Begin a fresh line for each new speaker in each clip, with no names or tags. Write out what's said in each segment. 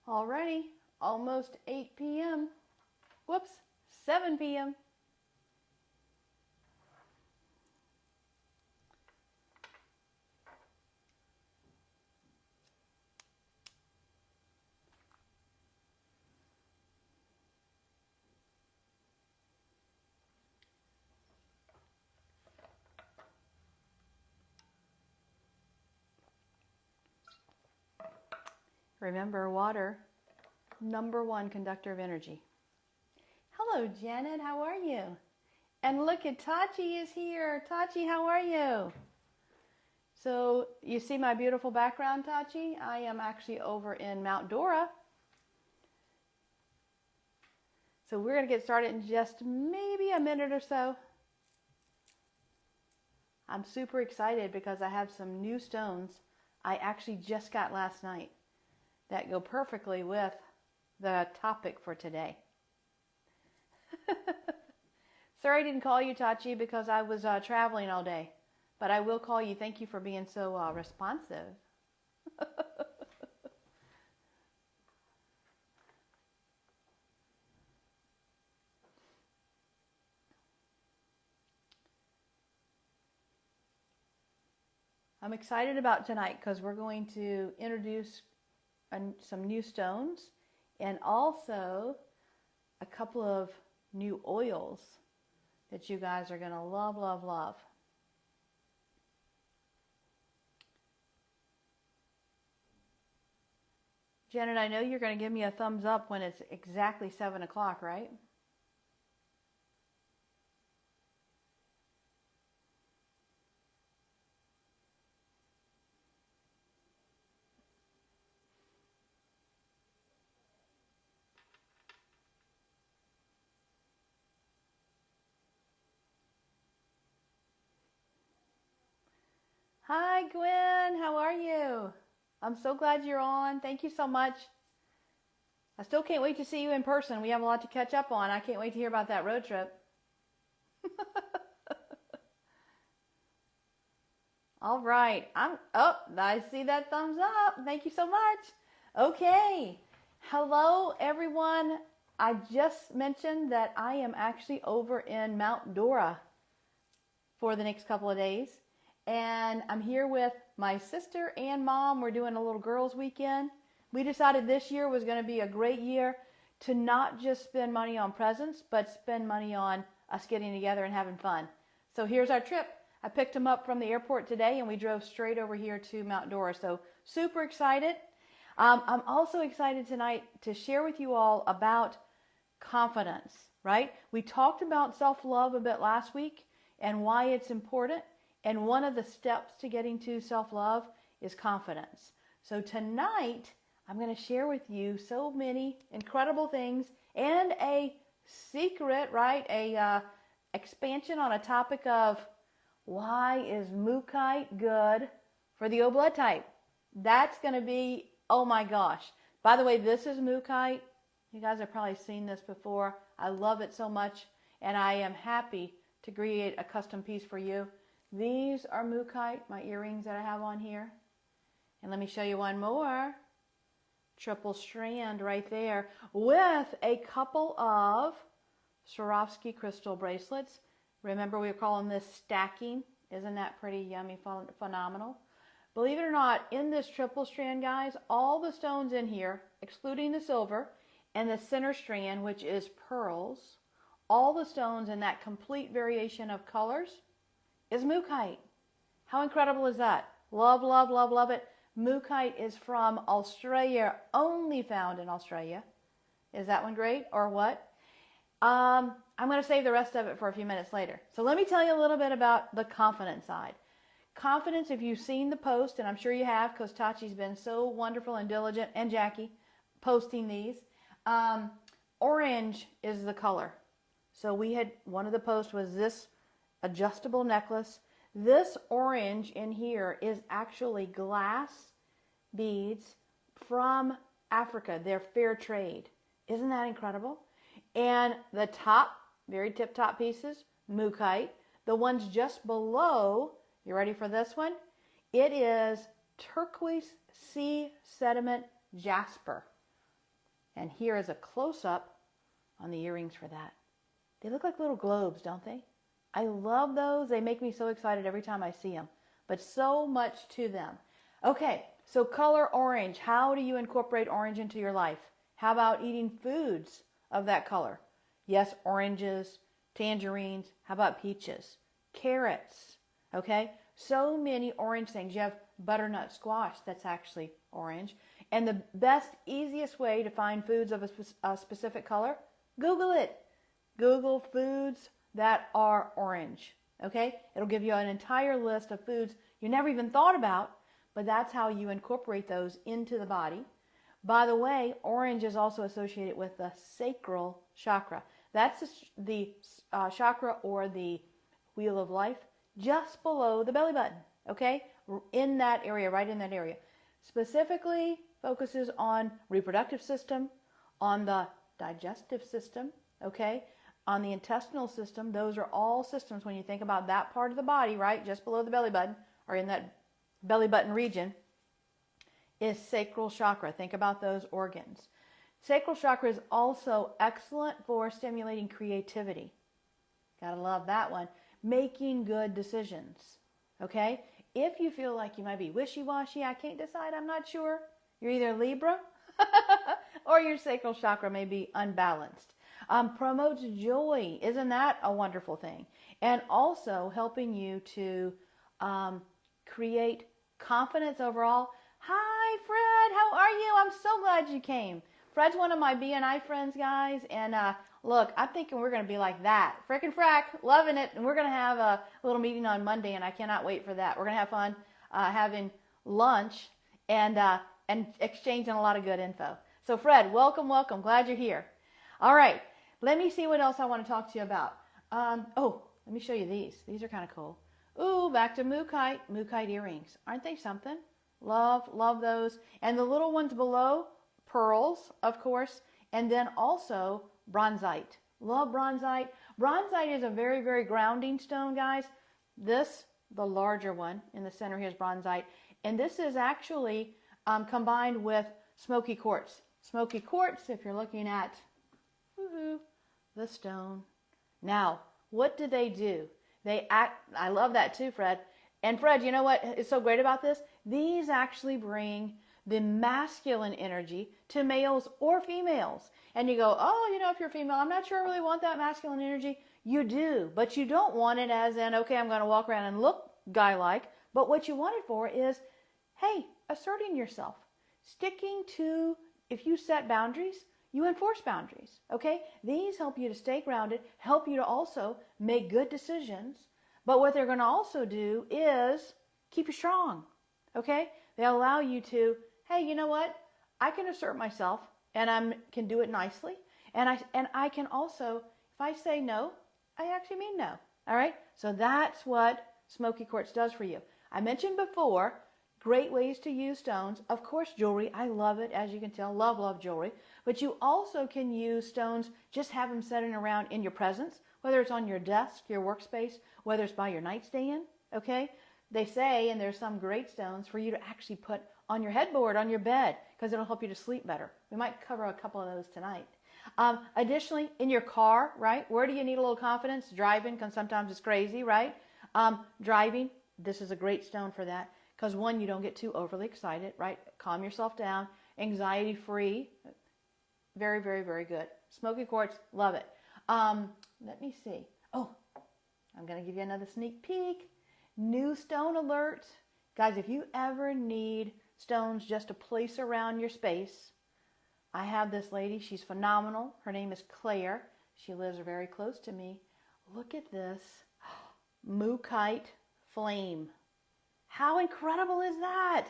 Alrighty, almost 8 p.m. Whoops, 7 p.m. Remember, water, #1 conductor of energy. Hello, Janet. How are you? And look at Tachi is here. Tachi, how are you? So you see my beautiful background, Tachi? I am actually over in Mount Dora. So we're going to get started in just maybe a minute or so. I'm super excited because I have some new stones I actually just got last night that go perfectly with the topic for today. Sorry I didn't call you, Tachi, because I was traveling all day. But I will call you. Thank you for being so responsive. I'm excited about tonight because we're going to introduce some new stones and also a couple of new oils that you guys are going to love, love, love. Janet, I know you're going to give me a thumbs up when it's exactly 7 o'clock, right? Hi, Gwen. How are you? I'm so glad you're on. Thank you so much. I still can't wait to see you in person. We have a lot to catch up on. I can't wait to hear about that road trip. All right. I see that thumbs up. Thank you so much. Okay. Hello, everyone. I just mentioned that I am actually over in Mount Dora for the next couple of days. And I'm here with my sister and mom. We're doing a little girls' weekend. We decided this year was going to be a great year to not just spend money on presents, but spend money on us getting together and having fun. So here's our trip. I picked them up from the airport today and we drove straight over here to Mount Dora. So super excited. I'm also excited tonight to share with you all about confidence, right? We talked about self-love a bit last week and why it's important. And one of the steps to getting to self-love is confidence. So tonight, I'm going to share with you so many incredible things and a secret, right? A expansion on a topic of why is Mookite good for the O blood type? That's going to be, oh my gosh. By the way, this is Mookite. You guys have probably seen this before. I love it so much, and I am happy to create a custom piece for you. These are Mookite, my earrings that I have on here. And let me show you one more. Triple strand right there with a couple of Swarovski crystal bracelets. Remember, we were calling this stacking. Isn't that pretty yummy, phenomenal? Believe it or not, in this triple strand, guys, all the stones in here, excluding the silver, and the center strand, which is pearls, all the stones in that complete variation of colors is Mookite. How incredible is that? Love, love, love, love it. Mookite is from Australia, only found in Australia. Is that one great or what? I'm going to save the rest of it for a few minutes later. So let me tell you a little bit about the confidence side. Confidence, if you've seen the post, and I'm sure you have because Tachi's been so wonderful and diligent, and Jackie, posting these. Orange is the color. So we had, one of the posts was this adjustable necklace. This orange in here is actually glass beads from Africa. They're fair trade. Isn't that incredible? And the top, very tip top pieces, Mookite. The ones just below, you ready for this one? It is turquoise sea sediment jasper. And here is a close-up on the earrings for that. They look like little globes, don't they? I love those. They make me so excited every time I see them, but so much to them. Okay, so color orange. How do you incorporate orange into your life? How about eating foods of that color? Yes, oranges, tangerines. How about peaches? Carrots, okay? So many orange things. You have butternut squash that's actually orange. And the best, easiest way to find foods of a specific color, Google it. Google foods that are orange, okay? It'll give you an entire list of foods you never even thought about, but that's how you incorporate those into the body. By the way, orange is also associated with the Sacral Chakra. That's the chakra or the wheel of life just below the belly button, okay? In that area, right in that area. Specifically focuses on reproductive system, on the digestive system, okay? On the intestinal system. Those are all systems when you think about that part of the body, right? Just below the belly button or in that belly button region is sacral chakra. Think about those organs. Sacral chakra is also excellent for stimulating creativity. Gotta love that one. Making good decisions, okay? If you feel like you might be wishy-washy, I can't decide, I'm not sure, you're either Libra or your sacral chakra may be unbalanced. Promotes joy. Isn't that a wonderful thing? And also helping you to create confidence overall. Hi, Fred. How are you? I'm so glad you came. Fred's one of my BNI friends, guys. And look, I'm thinking we're going to be like that. Frickin' frack. Loving it. And we're going to have a little meeting on Monday, and I cannot wait for that. We're going to have fun having lunch and exchanging a lot of good info. So, Fred, welcome, welcome. Glad you're here. All right. Let me see what else I want to talk to you about. Let me show you these. These are kind of cool. Ooh, back to Mookite. Mookite earrings. Aren't they something? Love those. And the little ones below, pearls, of course. And then also Bronzite. Love Bronzite. Bronzite is a very, very grounding stone, guys. This, the larger one in the center here is Bronzite. And this is actually combined with Smoky Quartz. Smoky Quartz, if you're looking at the stone. Now, what do? They act, I love that too, Fred. And Fred, you know what is so great about this? These actually bring the masculine energy to males or females. And you go, oh, you know, if you're female, I'm not sure I really want that masculine energy. You do, but you don't want it as in, okay, I'm going to walk around and look guy-like. But what you want it for is, hey, asserting yourself. Sticking to, if you set boundaries, you enforce boundaries, okay? These help you to stay grounded, help you to also make good decisions. But what they're going to also do is keep you strong, okay? They allow you to, hey, you know what? I can assert myself, and I can do it nicely. And I can also, if I say no, I actually mean no, all right? So that's what Smoky Quartz does for you. I mentioned before, great ways to use stones. Of course, jewelry. I love it, as you can tell. Love jewelry. But you also can use stones, just have them sitting around in your presence, whether it's on your desk, your workspace, whether it's by your nightstand, okay? They say, and there's some great stones for you to actually put on your headboard, on your bed, because it'll help you to sleep better. We might cover a couple of those tonight. Additionally, in your car, right? Where do you need a little confidence? Driving, because sometimes it's crazy, right? Driving, this is a great stone for that. Because one, you don't get too overly excited, right? Calm yourself down. Anxiety-free. Very, very, very good. Smoky Quartz, love it. Let me see. Oh, I'm going to give you another sneak peek. New stone alert. Guys, if you ever need stones just to place around your space, I have this lady. She's phenomenal. Her name is Claire. She lives very close to me. Look at this. Mookite flame. How incredible is that?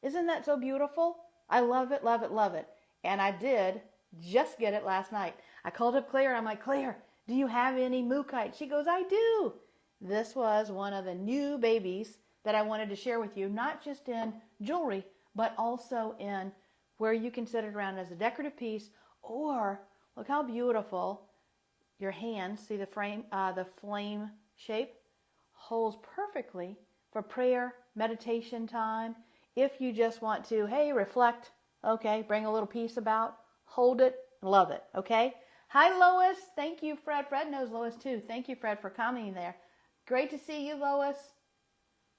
Isn't that so beautiful? I love it, love it, love it. And I did just get it last night. I called up Claire and I'm like, Claire, do you have any Mookite? She goes, I do. This was one of the new babies that I wanted to share with you, not just in jewelry, but also in where you can set it around as a decorative piece, or look how beautiful your hands, see the flame shape, holds perfectly for prayer, meditation time. If you just want to, hey, reflect, okay, bring a little peace about, hold it, love it, okay? Hi, Lois. Thank you, Fred. Fred knows Lois, too. Thank you, Fred, for commenting there. Great to see you, Lois.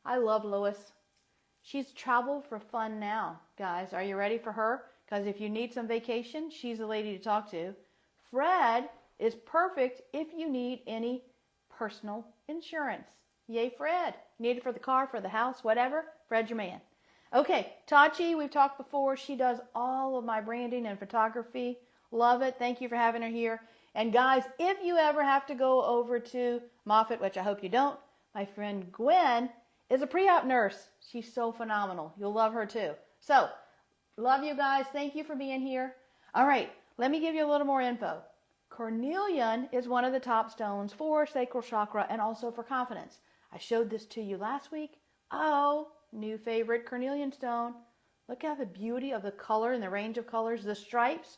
I love Lois. She's traveled for fun now, guys. Are you ready for her? Because if you need some vacation, she's the lady to talk to. Fred is perfect if you need any personal insurance. Yay, Fred. Need it for the car, for the house, whatever. Fred's your man. Okay, Tachi, we've talked before. She does all of my branding and photography. Love it. Thank you for having her here. And guys, if you ever have to go over to Moffitt, which I hope you don't, my friend Gwen is a pre-op nurse. She's so phenomenal. You'll love her too. So, love you guys. Thank you for being here. All right, let me give you a little more info. Carnelian is one of the top stones for Sacral Chakra and also for confidence. I showed this to you last week. Oh, new favorite carnelian stone. Look at the beauty of the color and the range of colors, the stripes.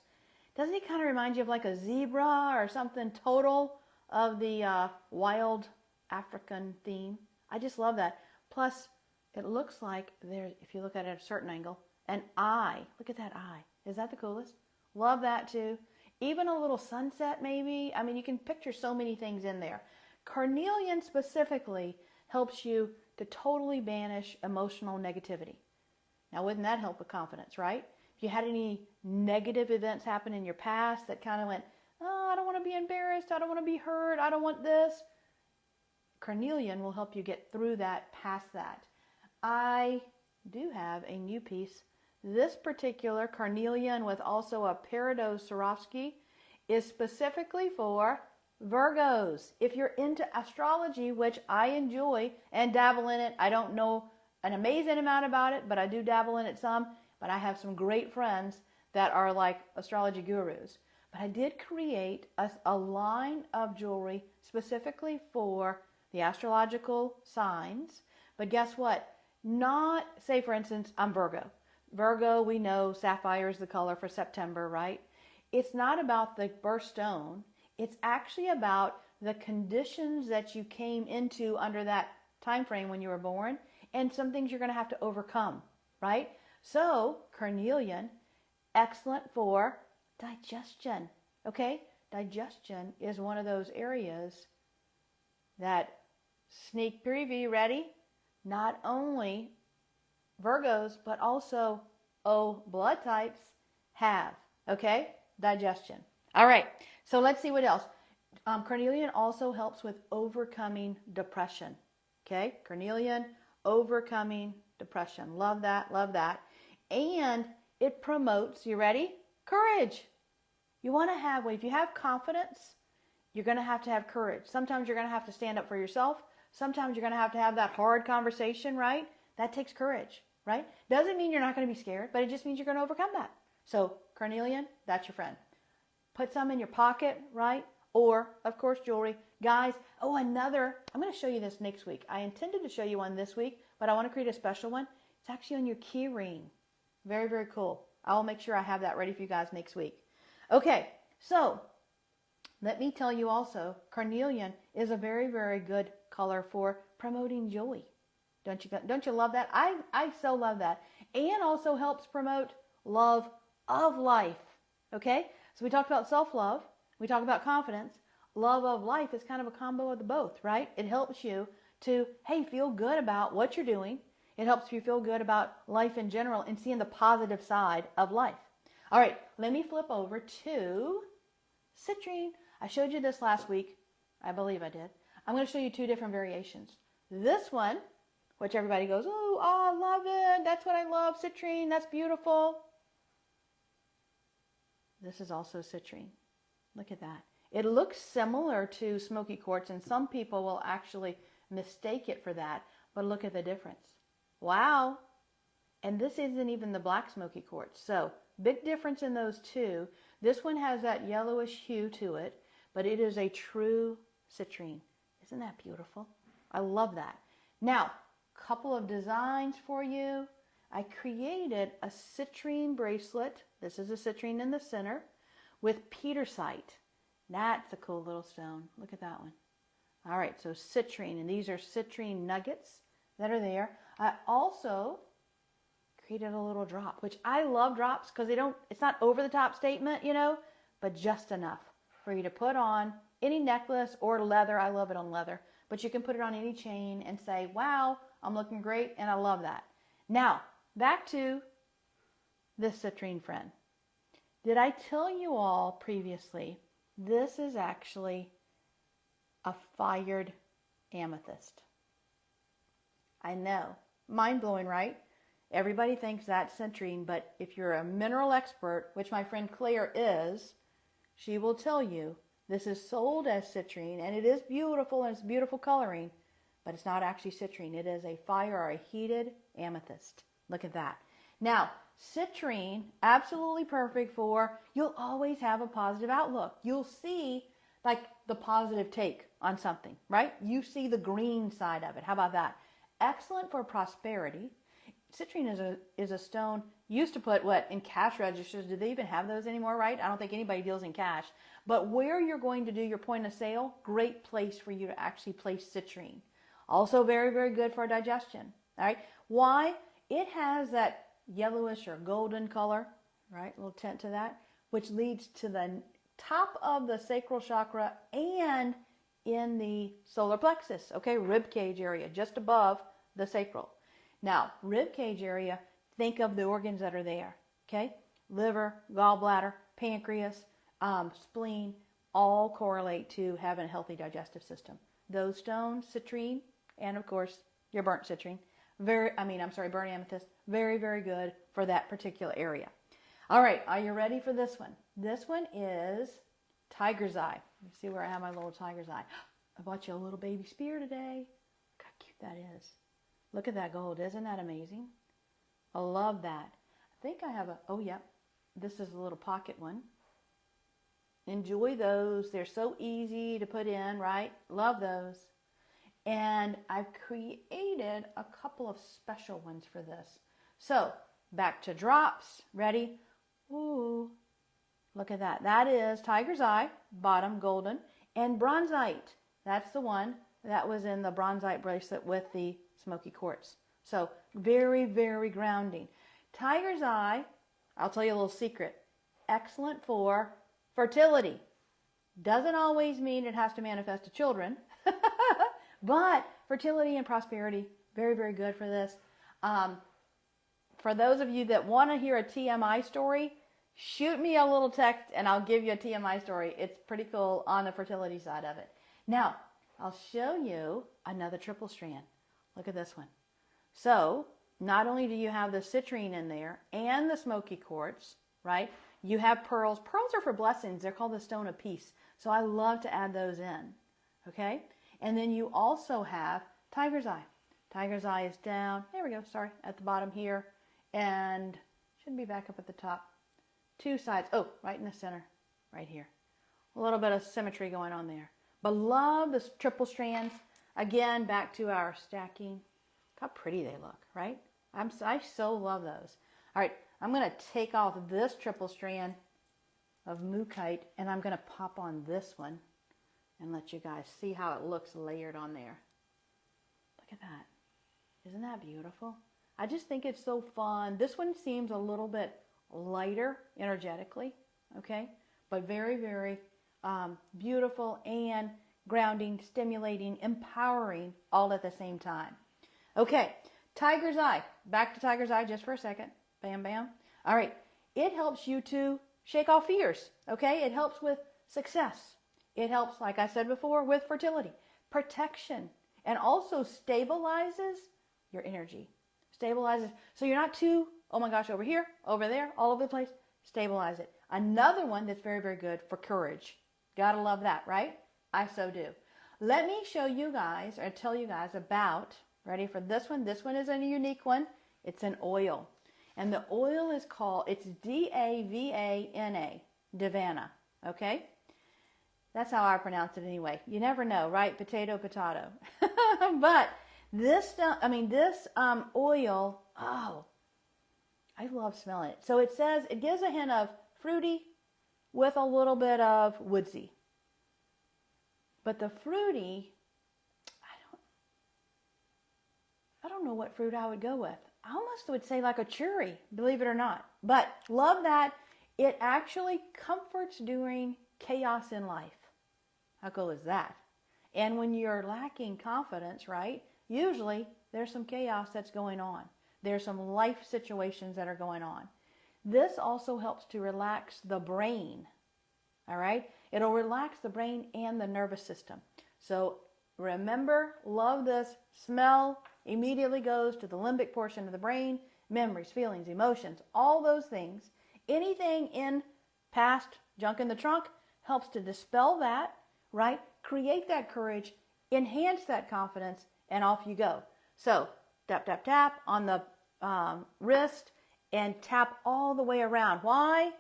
Doesn't it kind of remind you of like a zebra or something total of the wild African theme? I just love that. Plus, it looks like there, if you look at it at a certain angle, an eye. Look at that eye. Is that the coolest? Love that too. Even a little sunset maybe. I mean, you can picture so many things in there. Carnelian specifically helps you to totally banish emotional negativity. Now, wouldn't that help with confidence, right? If you had any negative events happen in your past that kind of went, oh, I don't want to be embarrassed. I don't want to be hurt. I don't want this. Carnelian will help you get through that, past that. I do have a new piece. This particular carnelian with also a peridot Swarovski is specifically for Virgos. If you're into astrology, which I enjoy and dabble in it, I don't know an amazing amount about it, but I do dabble in it some. But I have some great friends that are like astrology gurus. But I did create a line of jewelry specifically for the astrological signs. But guess what? Not, say for instance, I'm Virgo. Virgo, we know sapphire is the color for September, right? It's not about the birthstone. It's actually about the conditions that you came into under that time frame when you were born and some things you're going to have to overcome, right? So, carnelian, excellent for digestion, okay? Digestion is one of those areas that, sneak preview, ready? Not only Virgos, but also O blood types have, okay? Digestion. All right, so let's see what else. Carnelian also helps with overcoming depression, okay? Carnelian, overcoming depression. Love that, love that. And it promotes, you ready? Courage. You want to have, if you have confidence, you're going to have courage. Sometimes you're going to have to stand up for yourself. Sometimes you're going to have that hard conversation, right? That takes courage, right? Doesn't mean you're not going to be scared, but it just means you're going to overcome that. So carnelian, that's your friend. Put some in your pocket, right? Or, of course, jewelry. Guys, oh, another, I'm going to show you this next week. I intended to show you one this week, but I want to create a special one. It's actually on your key ring. Very, very cool. I'll make sure I have that ready for you guys next week. Okay, so let me tell you also, carnelian is a very, very good color for promoting joy. Don't you love that? I so love that. And also helps promote love of life. Okay? So we talked about self-love. We talked about confidence. Love of life is kind of a combo of the both, right? It helps you to, hey, feel good about what you're doing. It helps you feel good about life in general and seeing the positive side of life. All right, let me flip over to citrine. I showed you this last week. I believe I did. I'm going to show you two different variations. This one, which everybody goes, oh, I love it. That's what I love. Citrine, that's beautiful. This is also citrine. Look at that. It looks similar to Smoky Quartz, and some people will actually mistake it for that. But look at the difference. Wow. And this isn't even the black Smoky Quartz. So big difference in those two. This one has that yellowish hue to it, but it is a true citrine. Isn't that beautiful? I love that. Now, couple of designs for you. I created a citrine bracelet. This is a citrine in the center with petersite. That's a cool little stone. Look at that one. All right, so citrine, and these are citrine nuggets that are there. I also created a little drop, which I love drops because it's not over the top statement, you know, but just enough for you to put on any necklace or leather. I love it on leather, but you can put it on any chain and say, wow, I'm looking great, and I love that. Now, back to this citrine friend. Did I tell you all previously, this is actually a fired amethyst? I know, mind-blowing, right? Everybody thinks that's citrine, but if you're a mineral expert, which my friend Claire is, she will tell you this is sold as citrine, and it is beautiful, and it's beautiful coloring, but it's not actually citrine. It is a fire or a heated amethyst. Look at that. Now, citrine, absolutely perfect for, you'll always have a positive outlook. You'll see like the positive take on something, right? You see the green side of it. How about that? Excellent for prosperity. Citrine is a stone used to put what in cash registers. Do they even have those anymore, right? I don't think anybody deals in cash. But where you're going to do your point of sale, great place for you to actually place citrine. Also very, very good for digestion. All right. Why? It has that yellowish or golden color, right? A little tint to that, which leads to the top of the sacral chakra and in the solar plexus, okay, rib cage area, just above the sacral. Now, rib cage area, think of the organs that are there, okay? Liver, gallbladder, pancreas, spleen, all correlate to having a healthy digestive system. Those stones, citrine, and of course, your burnt citrine, burnt amethyst, very, very good for that particular area. All right, are you ready for this one? This one is tiger's eye. You see where I have my little tiger's eye. I bought you a little baby spear today. Look how cute that is. Look at that gold. Isn't that amazing? I love that. I think I have this is a little pocket one. Enjoy those. They're so easy to put in, right? Love those. And I've created a couple of special ones for this. So back to drops. Ready? Ooh, look at that. That is tiger's eye, bottom golden, and bronzite. That's the one that was in the bronzite bracelet with the Smoky Quartz. So very, very grounding. Tiger's eye, I'll tell you a little secret, excellent for fertility. Doesn't always mean it has to manifest to children, but fertility and prosperity, very, very good for this. For those of you that want to hear a TMI story, shoot me a little text and I'll give you a TMI story. It's pretty cool on the fertility side of it. Now, I'll show you another triple strand. Look at this one. So, not only do you have the citrine in there and the smoky quartz, right? You have pearls. Pearls are for blessings. They're called the stone of peace. So I love to add those in, okay? And then you also have tiger's eye. Tiger's eye is down, there we go, sorry, at the bottom here. And should be back up at the top. Two sides, oh, right in the center, right here. A little bit of symmetry going on there. But love the triple strands. Again, back to our stacking. Look how pretty they look, right? I so love those. All right, I'm going to take off this triple strand of Mookite and I'm going to pop on this one and let you guys see how it looks layered on there. Look at that. Isn't that beautiful? I just think it's so fun. This one seems a little bit lighter energetically, okay? But very, very beautiful and grounding, stimulating, empowering all at the same time. Okay, tiger's eye. Back to tiger's eye just for a second. Bam, bam. All right, it helps you to shake off fears, okay? It helps with success. It helps, like I said before, with fertility, protection, and also stabilizes your energy. Stabilizes, so you're not too, oh my gosh, over here, over there, all over the place. Stabilize it. Another one that's very, very good for courage. Gotta love that, right? I so do. Let me show you guys, or tell you guys about, ready for this one? This one is a unique one. It's an oil. And the oil is called, it's D-A-V-A-N-A, Davana, okay? That's how I pronounce it anyway. You never know, right? Potato, potato. But this oil, oh, I love smelling it. So it says, it gives a hint of fruity with a little bit of woodsy. But the fruity, I don't know what fruit I would go with. I almost would say like a churi, believe it or not. But love that it actually comforts during chaos in life. How cool is that? And when you're lacking confidence, right, usually there's some chaos that's going on. There's some life situations that are going on. This also helps to relax the brain, all right? It'll relax the brain and the nervous system. So remember, love this. Smell immediately goes to the limbic portion of the brain, memories, feelings, emotions, all those things. Anything in past junk in the trunk helps to dispel that, right? Create that courage, enhance that confidence, and off you go. So tap, tap, tap on the wrist and tap all the way around. Why?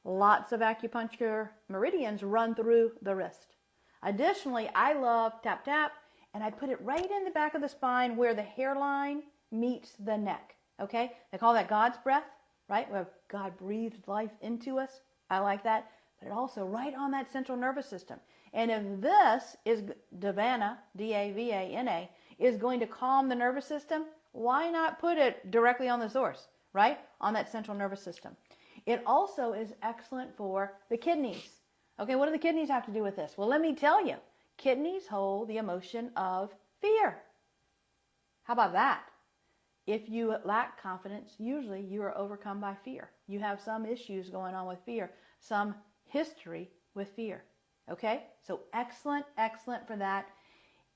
Lots of acupuncture meridians run through the wrist. Additionally, I love tap, tap, and I put it right in the back of the spine where the hairline meets the neck, okay? They call that God's breath, right? Where God breathed life into us. I like that. But it also right on that central nervous system. And if this is Davana, D-A-V-A-N-A, is going to calm the nervous system, why not put it directly on the source, right? On that central nervous system. It also is excellent for the kidneys. Okay, what do the kidneys have to do with this? Well, let me tell you. Kidneys hold the emotion of fear. How about that? If you lack confidence, usually you are overcome by fear. You have some issues going on with fear, some history with fear. Okay, so excellent, excellent for that.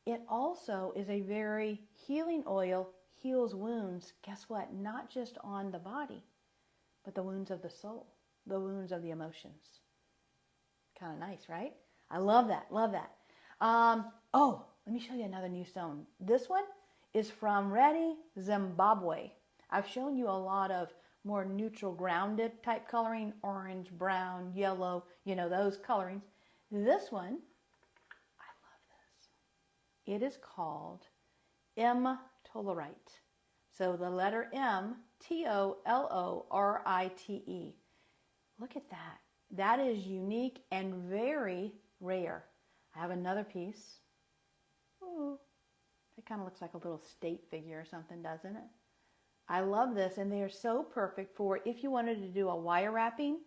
It also is a very healing oil, heals wounds. Guess what? Not just on the body, but the wounds of the soul, the wounds of the emotions. Kind of nice, right? I love that, love that. Oh, let me show you another new stone. This one is from Ready, Zimbabwe. I've shown you a lot of more neutral grounded type coloring, orange, brown, yellow, you know, those colorings. This one, I love this. It is called M-Tolerite. So the letter M, T-O-L-O-R-I-T-E. Look at that. That is unique and very rare. I have another piece. Ooh, that kind of looks like a little state figure or something, doesn't it? I love this, and they are so perfect for if you wanted to do a wire wrapping,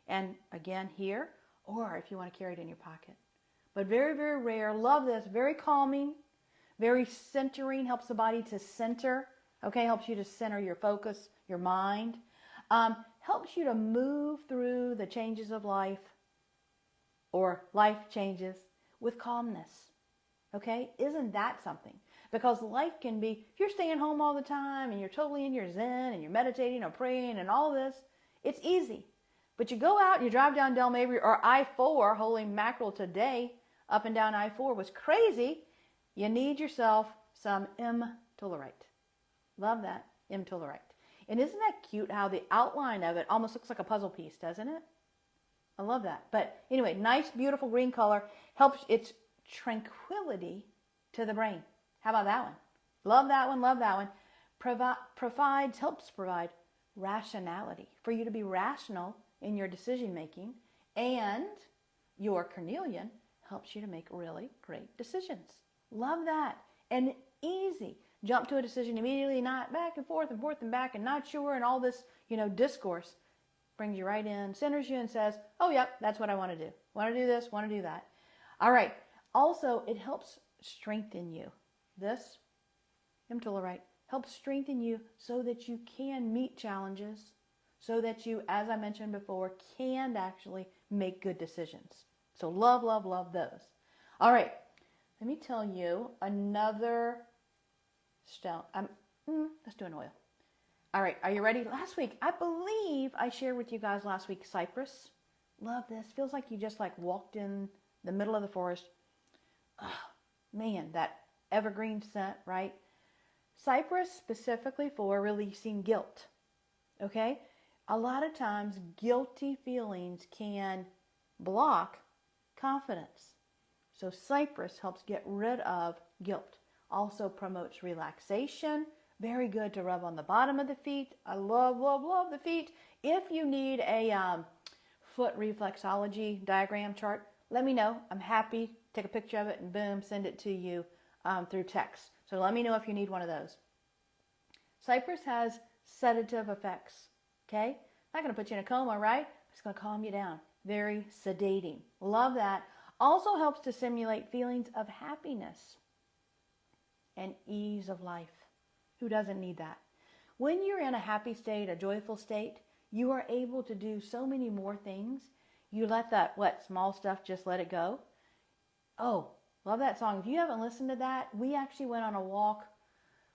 and again here, or if you want to carry it in your pocket. But very, very rare. Love this. Very calming, very centering, helps the body to center. Okay, helps you to center your focus, your mind. Helps you to move through the changes of life or life changes with calmness. Okay, isn't that something? Because life can be, if you're staying home all the time and you're totally in your zen and you're meditating or praying and all this, it's easy. But you go out and you drive down Del Mabry or I-4, holy mackerel today, up and down I-4 was crazy. You need yourself some M-Tolerite. Love that, M-Tolerite. And isn't that cute how the outline of it almost looks like a puzzle piece, doesn't it? I love that. But anyway, nice, beautiful green color. Helps its tranquility to the brain. How about that one? Love that one, love that one. Helps provide rationality. For you to be rational in your decision making. And your carnelian helps you to make really great decisions. Love that. And easy. Jump to a decision immediately, not back and forth and back and not sure and all this, discourse. Brings you right in, centers you and says, oh, yep, that's what I want to do. Want to do this, want to do that. All right. Also, it helps strengthen you. This M-Tolerite helps strengthen you so that you can meet challenges, so that you, as I mentioned before, can actually make good decisions. So love, love, love those. All right. Let me tell you another stone. Let's do an oil. All right, are you ready? Last week, I believe I shared with you guys last week cypress. Love this. Feels like you just walked in the middle of the forest. Oh, man, that evergreen scent, right? Cypress specifically for releasing guilt. Okay? A lot of times, guilty feelings can block confidence. So cypress helps get rid of guilt. Also promotes relaxation. Very good to rub on the bottom of the feet. I love, love, love the feet. If you need a foot reflexology diagram chart, let me know. I'm happy. Take a picture of it and boom, send it to you through text. So let me know if you need one of those. Cypress has sedative effects, okay? Not going to put you in a coma, right? It's going to calm you down. Very sedating. Love that. Also helps to simulate feelings of happiness and ease of life. Who doesn't need that? When you're in a happy state, a joyful state, you are able to do so many more things. You let that, small stuff, just let it go. Oh, love that song. If you haven't listened to that, we actually went on a walk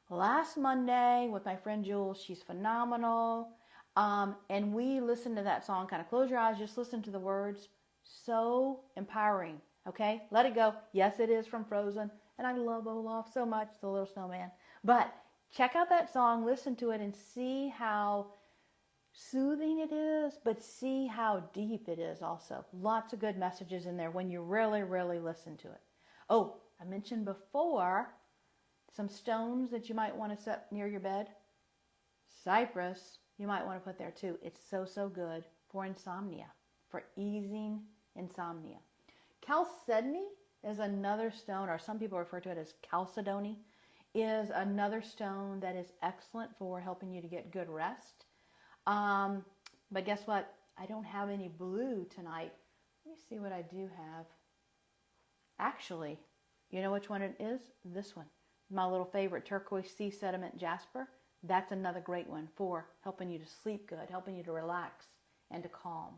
last Monday with my friend Jules. She's phenomenal. And we listened to that song. Kind of close your eyes, just listen to the words. So empowering. Okay, let it go. Yes, it is from Frozen. And I love Olaf so much, the little snowman. But check out that song, listen to it, and see how soothing it is, but see how deep it is also. Lots of good messages in there when you really, really listen to it. Oh, I mentioned before some stones that you might want to set near your bed. Cypress, you might want to put there too. It's so, so good for insomnia, for easing insomnia. Chalcedony is another stone, or some people refer to it as chalcedony, is another stone that is excellent for helping you to get good rest. But guess what? I don't have any blue tonight. Let me see what I do have. Actually, you know which one it is? This one. My little favorite, turquoise sea sediment jasper. That's another great one for helping you to sleep good, helping you to relax and to calm.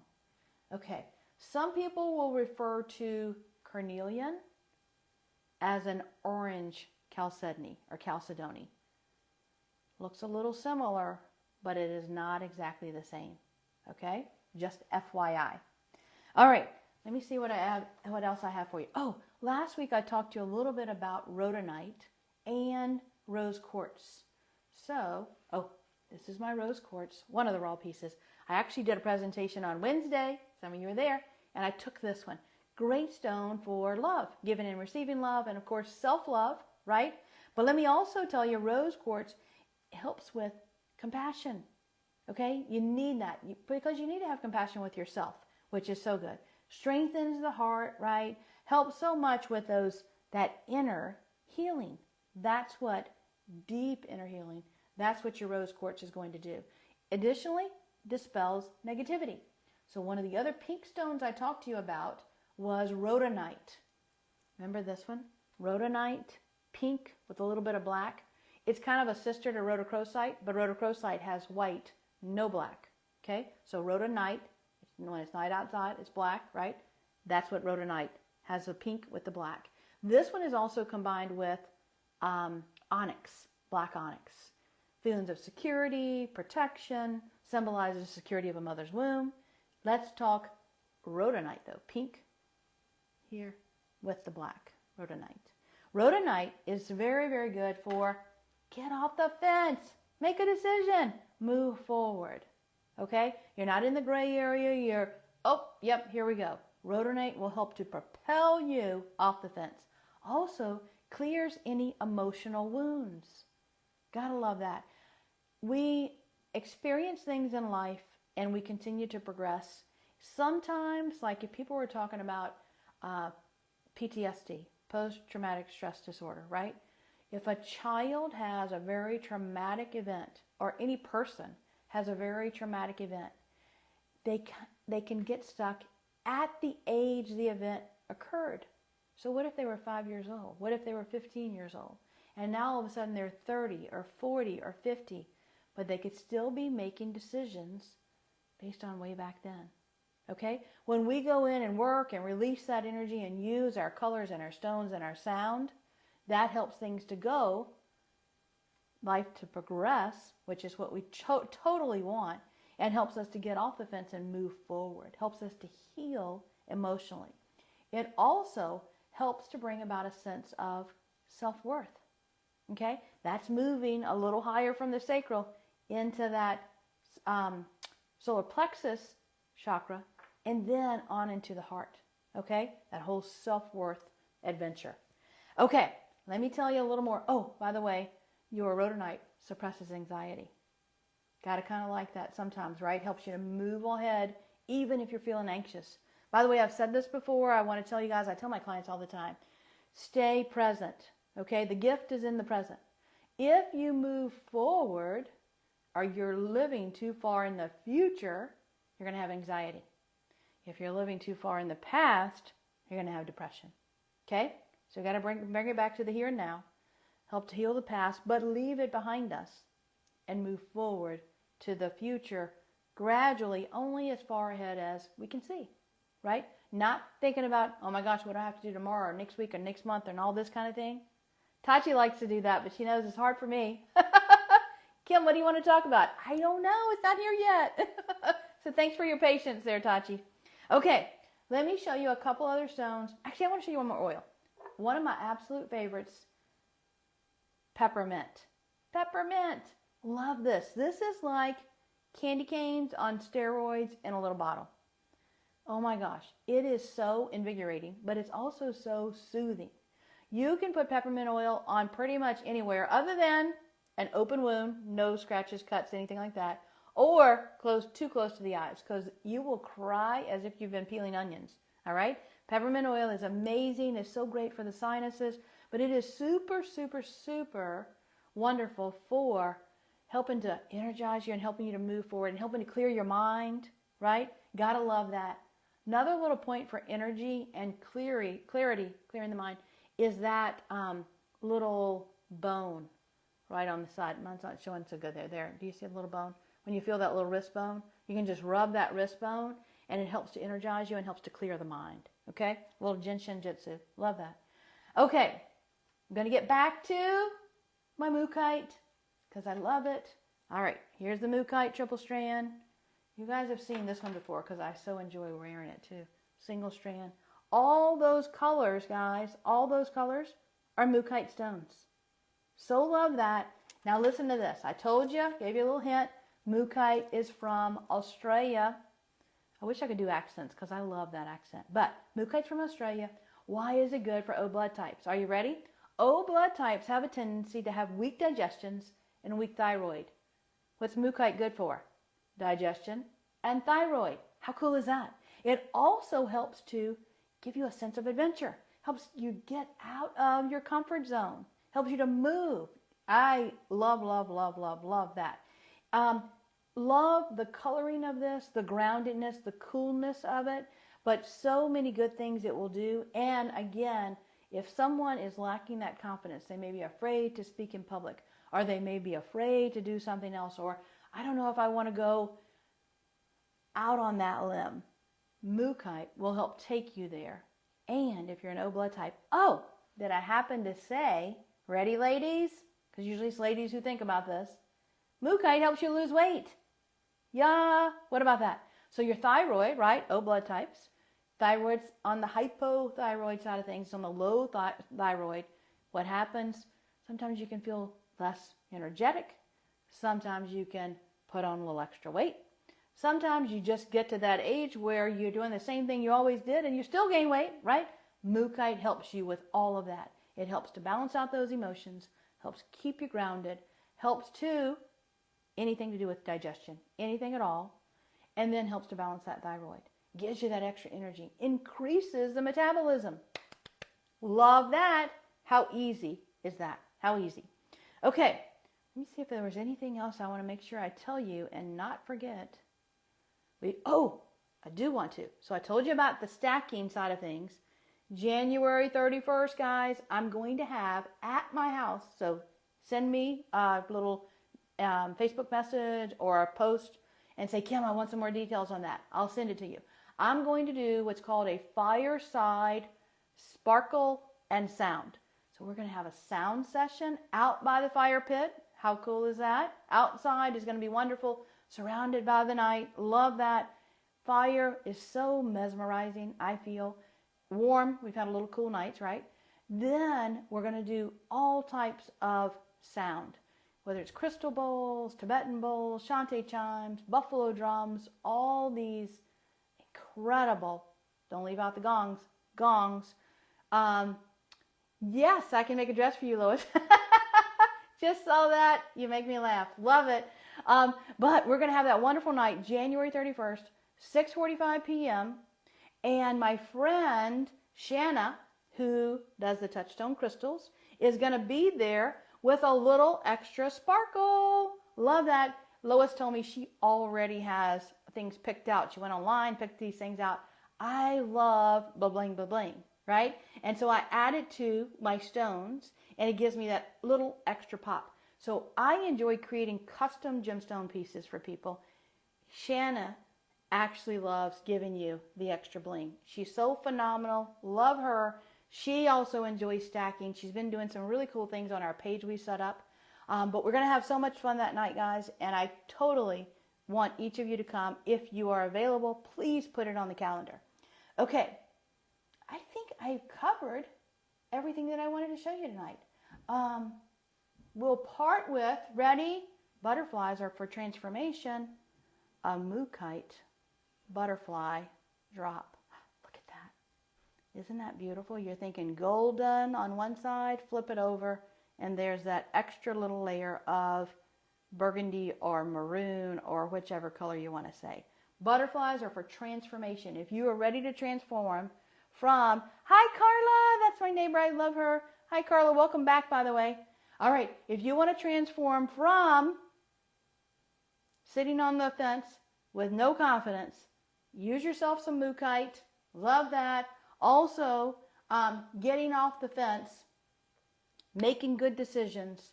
Okay, some people will refer to carnelian as an orange chalcedony or chalcedony. Looks a little similar, but it is not exactly the same. Okay, just FYI. All right, let me see what else I have for you. Oh, last week I talked to you a little bit about rhodonite and rose quartz. So, this is my rose quartz, one of the raw pieces. I actually did a presentation on Wednesday. Some of you were there, and I took this one. Great stone for love, giving and receiving love, and of course self-love, right? But let me also tell you, rose quartz helps with compassion. Okay, you need that because you need to have compassion with yourself, which is so good. Strengthens the heart, right? Helps so much with that inner healing. That's what deep inner healing. That's what your rose quartz is going to do. Additionally, dispels negativity. So one of the other pink stones I talked to you about was rhodonite. Remember this one? Rhodonite, pink with a little bit of black. It's kind of a sister to rhodochrosite, but rhodochrosite has white, no black. Okay, so rhodonite, when it's night outside, it's black, right? That's what rhodonite has, the pink with the black. This one is also combined with onyx, black onyx. Feelings of security, protection, symbolizes the security of a mother's womb. Let's talk rhodonite though, pink here with the black, rhodonite. Rhodonite is very, very good for get off the fence, make a decision, move forward. Okay? You're not in the gray area, here we go. Rhodonite will help to propel you off the fence. Also, clears any emotional wounds. Gotta love that. We experience things in life and we continue to progress. Sometimes, like if people were talking about PTSD, post-traumatic stress disorder, right? If a child has a very traumatic event, or any person has a very traumatic event, they can get stuck at the age the event occurred. So what if they were 5 years old? What if they were 15 years old? And now all of a sudden they're 30 or 40 or 50, but they could still be making decisions based on way back then. Okay? When we go in and work and release that energy and use our colors and our stones and our sound, that helps things to go, life to progress, which is what we totally want, and helps us to get off the fence and move forward, helps us to heal emotionally. It also helps to bring about a sense of self-worth. Okay? That's moving a little higher from the sacral into that solar plexus chakra and then on into the heart. Okay? That whole self-worth adventure. Okay, let me tell you a little more. Oh, by the way, your rhodonite suppresses anxiety. Gotta kind of like that sometimes, right? Helps you to move ahead even if you're feeling anxious. By the way, I've said this before. I want to tell you guys, I tell my clients all the time, stay present. Okay? The gift is in the present. If you move forward or you're living too far in the future, you're going to have anxiety. If you're living too far in the past, you're going to have depression. Okay? So you got to bring it back to the here and now. Help to heal the past, but leave it behind us and move forward to the future gradually, only as far ahead as we can see, right? Not thinking about, oh my gosh, what do I have to do tomorrow or next week or next month and all this kind of thing. Tachi likes to do that, but she knows it's hard for me. Kim, what do you want to talk about? I don't know. It's not here yet. So thanks for your patience there, Tachi. Okay, let me show you a couple other stones. Actually, I want to show you one more oil. One of my absolute favorites, peppermint. Peppermint. Love this. This is like candy canes on steroids in a little bottle. Oh my gosh. It is so invigorating, but it's also so soothing. You can put peppermint oil on pretty much anywhere other than an open wound, no scratches, cuts, anything like that, or too close to the eyes, because you will cry as if you've been peeling onions. All right? Peppermint oil is amazing. It's so great for the sinuses, but it is super, super, super wonderful for helping to energize you and helping you to move forward and helping to clear your mind, right? Gotta love that. Another little point for energy and clarity, clearing the mind, is that little bone right on the side. Mine's not showing so good there. There. Do you see the little bone? When you feel that little wrist bone, you can just rub that wrist bone, and it helps to energize you and helps to clear the mind. Okay? A little Jinshin Jitsu. Love that. Okay. I'm going to get back to my Mookite because I love it. All right. Here's the Mookite triple strand. You guys have seen this one before because I so enjoy wearing it too. Single strand. All those colors, guys, all those colors are Mookite stones. So love that. Now listen to this. I told you, gave you a little hint. Mookite is from Australia. I wish I could do accents because I love that accent. But Mookite's from Australia. Why is it good for O blood types? Are you ready? O blood types have a tendency to have weak digestions and a weak thyroid. What's Mookite good for? Digestion and thyroid. How cool is that? It also helps to give you a sense of adventure. Helps you get out of your comfort zone. Helps you to move. I love, love, love, love, love that. Love the coloring of this, the groundedness, the coolness of it, but so many good things it will do. And again, if someone is lacking that confidence, they may be afraid to speak in public, or they may be afraid to do something else, or I don't know if I want to go out on that limb. Mookite will help take you there. And if you're an O blood type, oh, did I happen to say, ready ladies? Because usually it's ladies who think about this. Mookite helps you lose weight. Yeah, what about that? So your thyroid, right, O blood types, thyroid's on the hypothyroid side of things, on the low thyroid. What happens? Sometimes you can feel less energetic. Sometimes you can put on a little extra weight. Sometimes you just get to that age where you're doing the same thing you always did and you still gain weight, right? Mookite helps you with all of that. It helps to balance out those emotions, helps keep you grounded, helps to anything to do with digestion, anything at all, and then helps to balance that thyroid. Gives you that extra energy, increases the metabolism. Love that. How easy is that? How easy? Okay, let me see if there was anything else I want to make sure I tell you and not forget. I do want to. So I told you about the stacking side of things. January 31st, guys, I'm going to have at my house, so send me a little Facebook message or a post and say, Kim, I want some more details on that. I'll send it to you. I'm going to do what's called a fireside sparkle and sound. So we're going to have a sound session out by the fire pit. How cool is that? Outside is going to be wonderful. Surrounded by the night. Love that. Fire is so mesmerizing, I feel. Warm. We've had a little cool nights, right? Then we're going to do all types of sound. Whether it's crystal bowls, Tibetan bowls, shanty chimes, buffalo drums, all these incredible, don't leave out the gongs. Yes, I can make a dress for you, Lois. Just saw that. You make me laugh. Love it. But we're going to have that wonderful night, January 31st, 6:45 p.m. And my friend, Shanna, who does the touchstone crystals, is going to be there with a little extra sparkle. Love that. Lois told me she already has things picked out. She went online, picked these things out. I love bling, bling, bling, right? And so I add it to my stones, and it gives me that little extra pop. So I enjoy creating custom gemstone pieces for people. Shanna actually loves giving you the extra bling. She's so phenomenal. Love her. She also enjoys stacking. She's been doing some really cool things on our page we set up. But we're going to have so much fun that night, guys. And I totally want each of you to come. If you are available, please put it on the calendar. Okay. I think I've covered everything that I wanted to show you tonight. We'll part with, ready? Butterflies are for transformation. A Mookite butterfly drop. Look at that. Isn't that beautiful? You're thinking golden on one side, flip it over, and there's that extra little layer of burgundy or maroon or whichever color you want to say. Butterflies are for transformation. If you are ready to transform from, hi Carla, that's my neighbor, I love her. Hi Carla, welcome back, by the way. All right, if you want to transform from sitting on the fence with no confidence, use yourself some Mookite. Love that. Also, getting off the fence, making good decisions.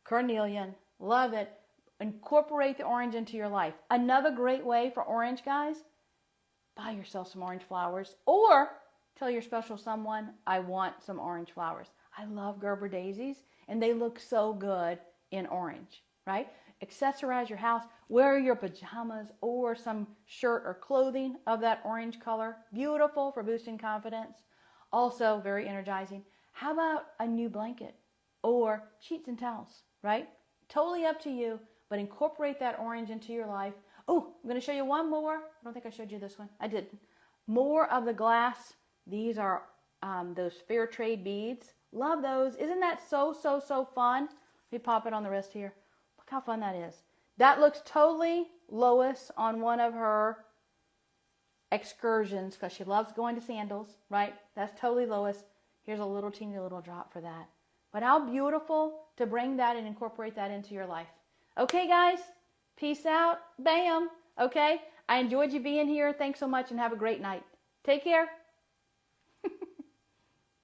Carnelian, love it. Incorporate the orange into your life. Another great way for orange, guys, buy yourself some orange flowers or tell your special someone, I want some orange flowers. I love Gerber daisies, and they look so good in orange, right? Accessorize your house. Wear your pajamas or some shirt or clothing of that orange color. Beautiful for boosting confidence. Also very energizing. How about a new blanket or sheets and towels, right? Totally up to you, but incorporate that orange into your life. Oh, I'm going to show you one more. I don't think I showed you this one. I didn't. More of the glass. These are those fair trade beads. Love those. Isn't that so, so, so fun? Let me pop it on the wrist here. Look how fun that is. That looks totally Lois on one of her excursions because she loves going to sandals, right? That's totally Lois. Here's a little teeny little drop for that. But how beautiful to bring that and incorporate that into your life. Okay, guys, peace out. Bam. Okay, I enjoyed you being here. Thanks so much and have a great night. Take care.